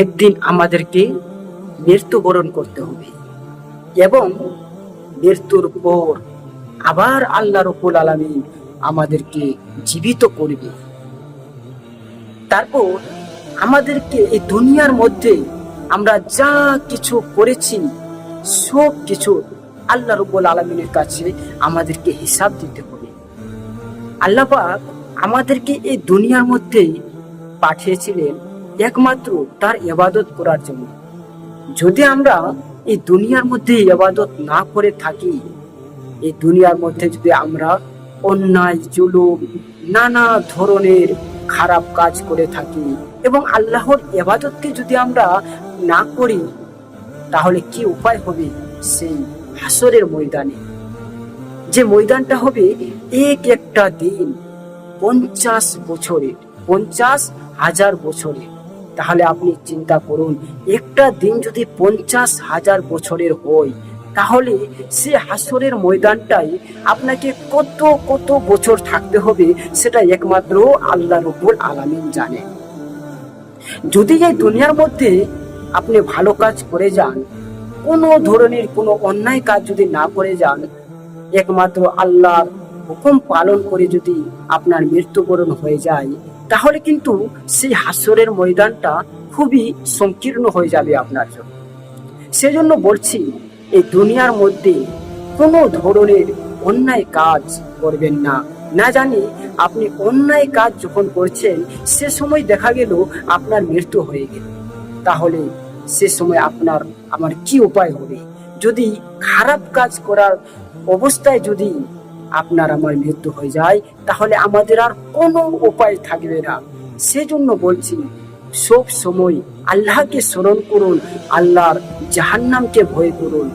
একদিন আমাদেরকে মৃত্যুবরণ করতে হবে এবং মৃত্যুর পর আবার আল্লাহ রাব্বুল আলামিন আমাদেরকে জীবিত করবে। তারপর আমাদেরকে এই দুনিয়ার মধ্যে আমরা যা কিছু করেছি সব কিছু আল্লাহ রাব্বুল আলামিনের কাছে আমাদেরকে হিসাব দিতে হবে। আল্লাহ পাক আমাদেরকে এই দুনিয়ার মধ্যে পাঠিয়েছিলেন একমাত্র তার ইবাদত করার জন্য। যদি আমরা এই দুনিয়ার মধ্যে ইবাদত না করে থাকি, এই দুনিয়ার মধ্যে যদি আমরা অন্যায় জুলুম নানা ধরনের খারাপ কাজ করে থাকি এবং আল্লাহর ইবাদতকে যদি আমরা না করি, তাহলে কি উপায় হবে? সেই হাসরের ময়দানে, যে ময়দানটা হবে এক একটা দিন 50 বছরের, 50,000 বছরের। তাহলে আপনি চিন্তা করুন, একটা দিন যদি 50,000 বছরের হয়, তাহলে সে হাসরের ময়দানটাই আপনাকে কত কত বছর থাকতে হবে, সেটা একমাত্র আল্লাহ রাব্বুল আলামিন জানে। যদি এই দুনিয়ার মধ্যে আপনি ভালো কাজ করে যান, কোনো ধরনের কোনো অন্যায় কাজ যদি না করে যান, একমাত্র আল্লাহর হুকুম পালন করে যদি আপনার মৃত্যুবরণ হয়ে যায়, তাহলে কিন্তু সেই হাসরের ময়দানটা খুবই সংকীর্ণ হয়ে যাবে আপনার জন্য। সেজন্য বলছি, এই দুনিয়ার মধ্যে কোনো ধরনের অন্যায় কাজ করবেন না। না জানি আপনি অন্যায় কাজ যখন করছেন, সে সময় দেখা গেল আপনার মৃত্যু হয়ে গেল, তাহলে সে সময় আমার কি উপায় হবে? যদি খারাপ কাজ করার অবস্থায় যদি আপনার আমার মৃত্যু হয়ে যায়, তাহলে আমাদের আর কোনো উপায় থাকবে না। সেজন্য বলছি, সব সময় আল্লাহকে স্মরণ করুন, আল্লাহর জাহান্নামকে ভয় করুন।